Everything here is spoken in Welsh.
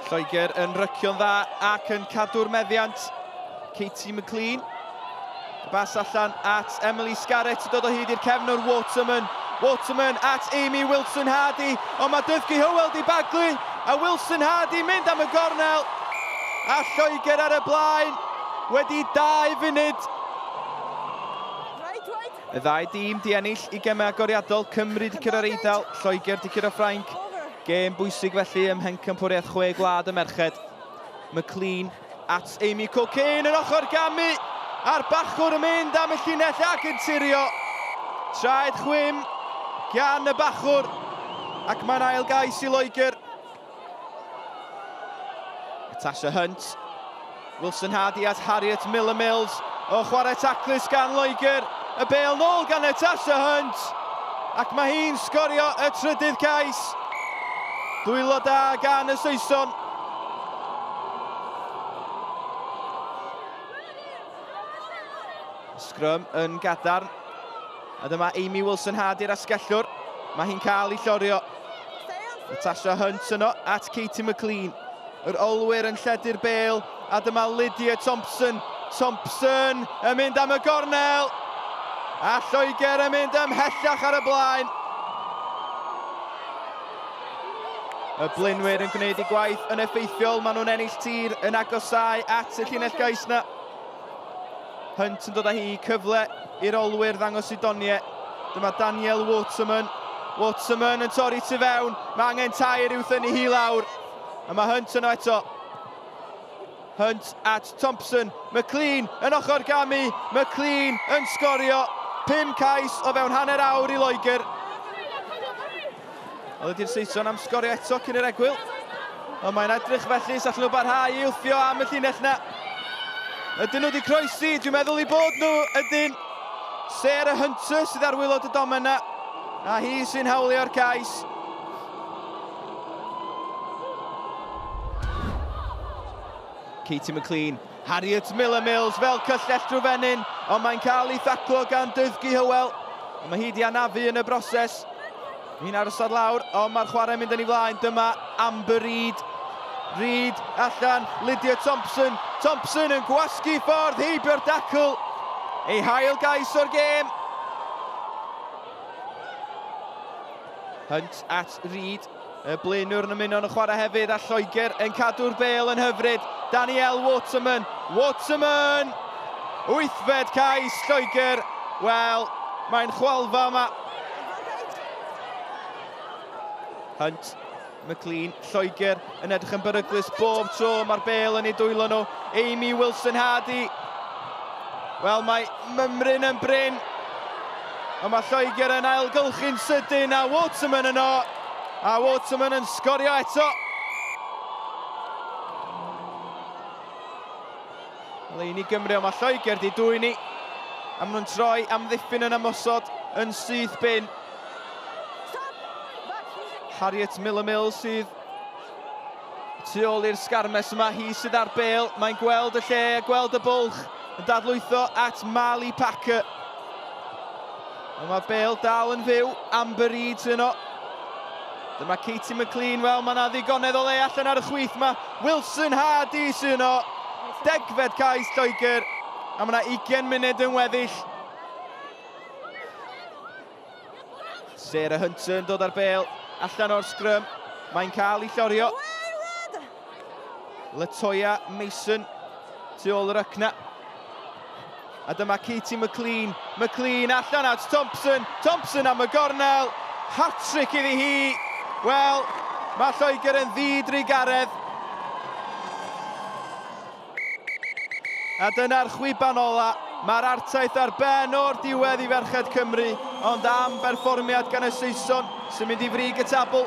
Lloegr yn rycio'n dda ac yn cadw'r meddiant. Katie McLean. Bas allan at Emily Scarrett, dod o hyd i'r cefnwr Waterman. Waterman at Amy Wilson-Hardy, ond mae Dyddgu Hywel di baglu, a Wilson-Hardy mynd am y gornel. A Lloegr ar y blaen, wedi 2 funud. Y ddau dîm di ennill i gemau agoriadol, Cymru di cyrra'r Eidal, Lloegr di cyrra'r Ffrainc. Gêm bwysig felly ym mhencampwriaeth 6 gwlad y merched. McLean at Amy Culcain yn ochr gamu. A'r bachwr yn mynd am y llinell ac yn tirio. Traed chwym gan y bachwr. Ac mae'n ail gais i Lloegr. Natasha Hunt. Wilson-Hardy at Harriet Miller-Mills. O chwarae taclus gan Lloegr. Y bêl nôl gan Natasha Hunt. Ac mae hi'n sgorio y trydydd cais. Dwylo da gan y Saeson. Scrum yn gadarn. A dyma Amy Wilson-Hardy'r asgellwr. Mae hi'n cael ei llorio. Natasha Hunt yno at Katie McLean. Yr olwyr yn lledu'r bêl. A dyma Lydia Thompson. Thompson yn mynd am y gornel. A Lloegr yn mynd ymhellach ar y blaen. Y Blynwyr yn gwneud eu gwaith yn effeithiol. Maen nhw'n ennill tir yn agosau at y llinell gais na. Hunt yn dod â hi cyfle i'r olwyr ddangos i doniau. Dyma Daniel Waterman. Waterman yn torri tu fewn. Mae angen tair uwth yn ei hi lawr. A mae Hunt yno eto. Hunt at Thompson. McLean yn ochr gamu. McLean yn sgorio. 5 cais o fewn hanner awr i Lloegr. Oedd ydy'r Saeson am sgorio eto cyn yr egwyl. Ond mae'n edrych felly sa'ch nhw barhau i wthio am y llinell na. Ydyn nhw wedi croesi, dwi'n meddwl i bod nhw ydyn. Sarah Hunter sydd ar wylod y domen na. A hi sy'n hawlio'r cais. Katie McLean. Harriet Miller-Mills fel cyllell drwy fenyn. Ond mae'n cael ei thaclo gan Dyddgu Hywel. Mae hi di anafu yn y broses. Hi'n arosod lawr, ond mae'r chwarae mynd yn ei flaen. Dyma Amber Reid. Reid allan, Lydia Thompson. Thompson yn gwasgu ffordd, heibio'r dacl. Ei hail gais o'r gêm. Hunt at Reid. Y Blaenwr yn ymuno yn y chwarae hefyd, a Lloegr yn cadw'r bêl yn hyfryd. Danielle Waterman. Waterman! 8fed cais Lloegr. Wel, mae'n chwalfa yma. Hunt, McLean, Lloegr yn edrych yn beryglus bob tro. Mae'r bêl yn ei dwylo nhw. Amy Wilson-Hardy. Wel, mae mymryn yn bryn. Ond mae Lloegr yn ailgylchu'n sydyn, a Waterman yno. A Waterman yn sgorio eto. Lein i Gymru, ond mae Lloegr di dwyni. A maen nhw'n troi am ddiffyn yn ymosod yn syth bin. Harriet Miller-Mills sydd tu ôl i'r sgarmes yma, hi sydd ar bêl. Mae'n gweld y lle, gweld y bwlch, yn dadlwytho at Marley Packer. Ond mae bêl dal yn fyw, Amber Reid yno. Dyma Katie McLean, wel mae yna ddigonedd o le allan ar y chwith yma. Wilson-Hardy sydd yno. 10fed cais Lloegr, a mae yna 20 munud yn weddill. Sarah Hunter yn dod ar bêl. Allan o'r sgrym, mae'n cael ei llorio. Latoya Mason tu ôl yr ycna. A dyma Katie McLean. McLean allan at Thompson. Thompson am y gornel. Hat-trick iddi hi. Wel, mae Lloegr yn ddidri garedd. A dyna'r chwiban ola. Mae'r artaeth ar ben o'r diwedd i Ferched Cymru, ond am berfformiad gan y Saeson sy'n mynd i frig y tabl.